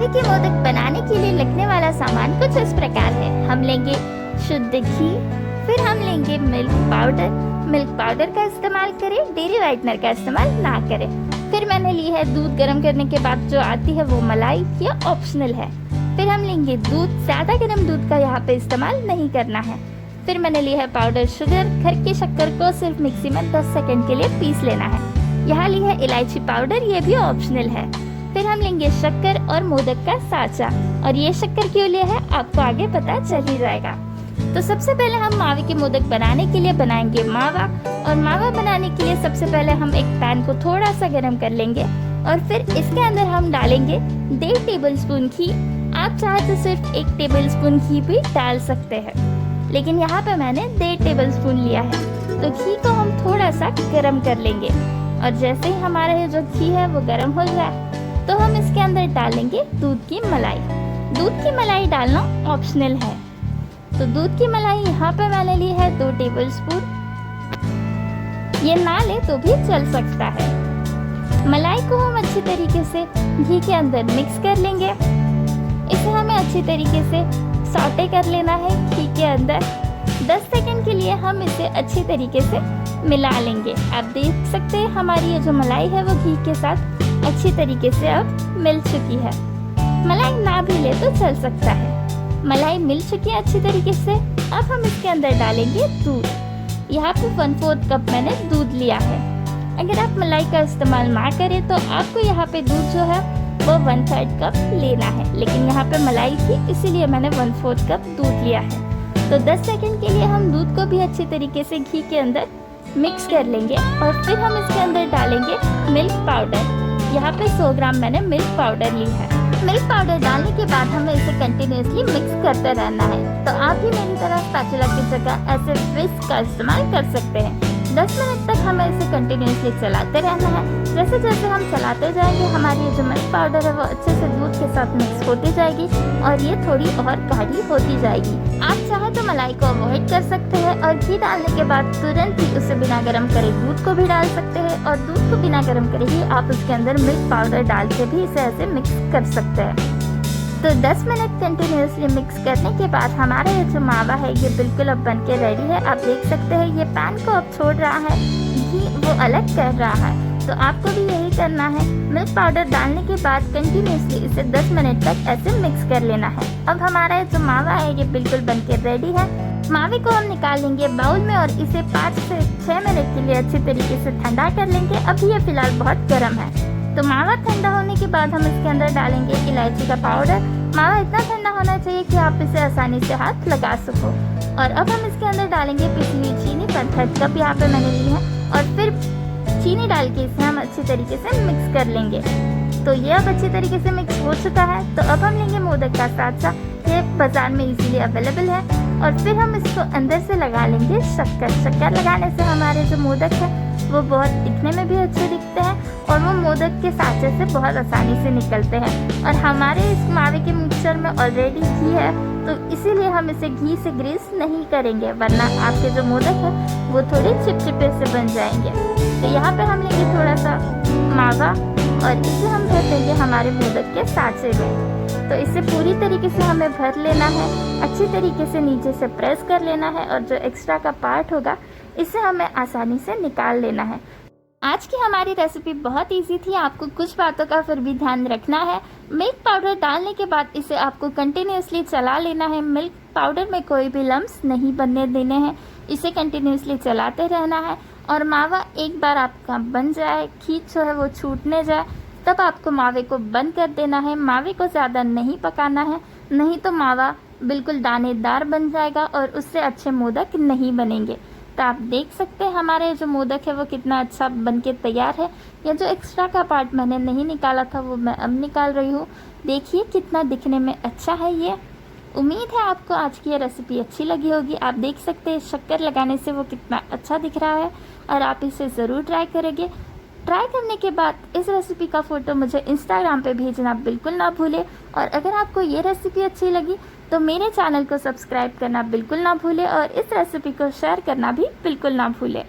मावे के मोदक बनाने के लिए लगने वाला सामान कुछ इस प्रकार है। हम लेंगे शुद्ध घी, फिर हम लेंगे मिल्क पाउडर। मिल्क पाउडर का इस्तेमाल करें, डेयरी व्हाइटनर का इस्तेमाल ना करें। फिर मैंने ली है दूध गर्म करने के बाद जो आती है वो मलाई, ये ऑप्शनल है। फिर हम लेंगे दूध, ज़्यादा गर्म दूध का यहाँ पे इस्तेमाल नहीं करना है। फिर मैंने ली है पाउडर शुगर, घर की शक्कर को सिर्फ मिक्सी में 10 सेकंड के लिए पीस लेना है। यहाँ ली है इलायची पाउडर, ये भी ऑप्शनल है। फिर हम लेंगे शक्कर और मोदक का साँचा, और ये शक्कर क्यों लिया है आपको आगे पता चल ही जाएगा। तो सबसे पहले हम मावे के मोदक बनाने के लिए बनाएंगे मावा, और मावा बनाने के लिए सबसे पहले हम एक पैन को थोड़ा सा गर्म कर लेंगे और फिर इसके अंदर हम डालेंगे 1.5 टेबलस्पून घी। आप चाहे तो सिर्फ 1 टेबलस्पून घी भी डाल सकते हैं, लेकिन यहाँ पे मैंने 1.5 टेबलस्पून लिया है। तो घी को हम थोड़ा सा गर्म कर लेंगे, और जैसे ही हमारा ये जो घी है वो गर्म हो जाए तो हम इसके अंदर डालेंगे दूध की मलाई। दूध की मलाई डालना ऑप्शनल है। तो दूध की मलाई यहाँ पे मैंने ली है 2 टेबलस्पून। ये ना ले तो भी चल सकता है। मलाई को हम अच्छी तरीके से घी के अंदर मिक्स कर लेंगे। इसे हमें अच्छी तरीके से सौटे कर लेना है घी के अंदर। 10 सेकंड के लिए हम इसे अच्छी तरीके से मिला लेंगे। आप देख सकते हैं हमारी ये जो मलाई है वो घी के साथ अच्छी तरीके से अब मिल चुकी है। मलाई ना भी ले तो चल सकता है। मलाई मिल चुकी है अच्छी तरीके से। अब हम इसके अंदर डालेंगे दूध। यहाँ पे 1/4 कप मैंने दूध लिया है। अगर आप मलाई का इस्तेमाल ना करें तो आपको यहाँ पे दूध जो है वो 1/3 कप लेना है, लेकिन यहाँ पे मलाई थी इसीलिए मैंने 1/4 कप दूध लिया है। तो 10 सेकंड के लिए हम दूध को भी अच्छी तरीके से घी के अंदर मिक्स कर लेंगे, और फिर हम इसके अंदर डालेंगे मिल्क पाउडर। यहाँ पे 100 ग्राम मैंने मिल्क पाउडर ली है। मिल्क पाउडर डालने के बाद हमें इसे कंटिन्यूसली मिक्स करते रहना है। तो आप भी मेरी तरह स्पैचुला की जगह ऐसे विस्क का इस्तेमाल कर सकते हैं। 10 मिनट तक हमें इसे कंटिन्यूसली चलाते रहना है। जैसे जैसे हम चलाते जाएंगे हमारी ये जो मिल्क पाउडर है वो अच्छे से दूध के साथ मिक्स होती जाएगी और ये थोड़ी और गाढ़ी होती जाएगी। आप चाहे तो मलाई को अवॉइड कर सकते हैं और घी डालने के बाद तुरंत ही उसे बिना गर्म करे दूध को भी डाल सकते हैं, और दूध को बिना गर्म करे ही आप उसके अंदर मिल्क पाउडर डाल के भी इसे ऐसे मिक्स कर सकते हैं। तो 10 मिनट कंटिन्यूसली मिक्स करने के बाद हमारा ये जो मावा है ये बिल्कुल अब बन के रेडी है। आप देख सकते हैं ये पैन को अब छोड़ रहा है, घी वो अलग कर रहा है। तो आपको भी यही करना है। मिल्क पाउडर डालने के बाद कंटिन्यूसली इसे 10 मिनट तक ऐसे मिक्स कर लेना है। अब हमारा ये जो मावा है ये बिल्कुल बन के रेडी है। मावे को हम निकाल लेंगे बाउल में और इसे 5 से 6 मिनट के लिए अच्छी तरीके से ठंडा कर लेंगे। अभी ये फिलहाल बहुत गर्म है। तो मावा ठंडा होने के बाद हम इसके अंदर डालेंगे इलायची का पाउडर। मावा इतना ठंडा होना चाहिए कि आप इसे आसानी से हाथ लगा सको। और अब हम इसके अंदर डालेंगे पिसी हुई चीनी, 1/3 कप यहाँ पे मैंने ली है, और फिर चीनी डाल के इसे हम अच्छी तरीके से मिक्स कर लेंगे। तो ये अब अच्छी तरीके से मिक्स हो चुका है। तो अब हम लेंगे मोदक का साँचा। ये बाजार में इजीली अवेलेबल है, और फिर हम इसको अंदर से लगा लेंगे शक्कर। शक्कर लगाने से हमारे जो मोदक है वो बहुत दिखने में भी अच्छे दिखते हैं, और वो मोदक के साँचे से बहुत आसानी से निकलते हैं। और हमारे इस मावे के मिक्सचर में ऑलरेडी घी है, तो इसीलिए हम इसे घी से ग्रीस नहीं करेंगे, वरना आपके जो मोदक है वो थोड़े चिपचिपे से बन जाएंगे। तो यहाँ पे हम लेंगे थोड़ा सा मावा और इसे हम भर देंगे हमारे मोदक के साँचे में। तो इसे पूरी तरीके से हमें भर लेना है, अच्छी तरीके से नीचे से प्रेस कर लेना है, और जो एक्स्ट्रा का पार्ट होगा इसे हमें आसानी से निकाल लेना है। आज की हमारी रेसिपी बहुत इजी थी। आपको कुछ बातों का फिर भी ध्यान रखना है। मिल्क पाउडर डालने के बाद इसे आपको कंटिन्यूसली चला लेना है। मिल्क पाउडर में कोई भी लम्स नहीं बनने देने हैं। इसे कंटिन्यूसली चलाते रहना है, और मावा एक बार आपका बन जाए, घी जो है वो छूटने जाए, तब आपको मावे को बंद कर देना है। मावे को ज़्यादा नहीं पकाना है, नहीं तो मावा बिल्कुल दानेदार बन जाएगा और उससे अच्छे मोदक नहीं बनेंगे। तो आप देख सकते हैं हमारे जो मोदक है वो कितना अच्छा बनके तैयार है। ये जो एक्स्ट्रा का पार्ट मैंने नहीं निकाला था वो मैं अब निकाल रही हूँ। देखिए कितना दिखने में अच्छा है ये। उम्मीद है आपको आज की ये रेसिपी अच्छी लगी होगी। आप देख सकते हैं शक्कर लगाने से वो कितना अच्छा दिख रहा है, और आप इसे ज़रूर ट्राई करेंगे। ट्राई करने के बाद इस रेसिपी का फ़ोटो मुझे इंस्टाग्राम पे भेजना बिल्कुल ना भूलें। और अगर आपको ये रेसिपी अच्छी लगी तो मेरे चैनल को सब्सक्राइब करना बिल्कुल ना भूलें, और इस रेसिपी को शेयर करना भी बिल्कुल ना भूलें।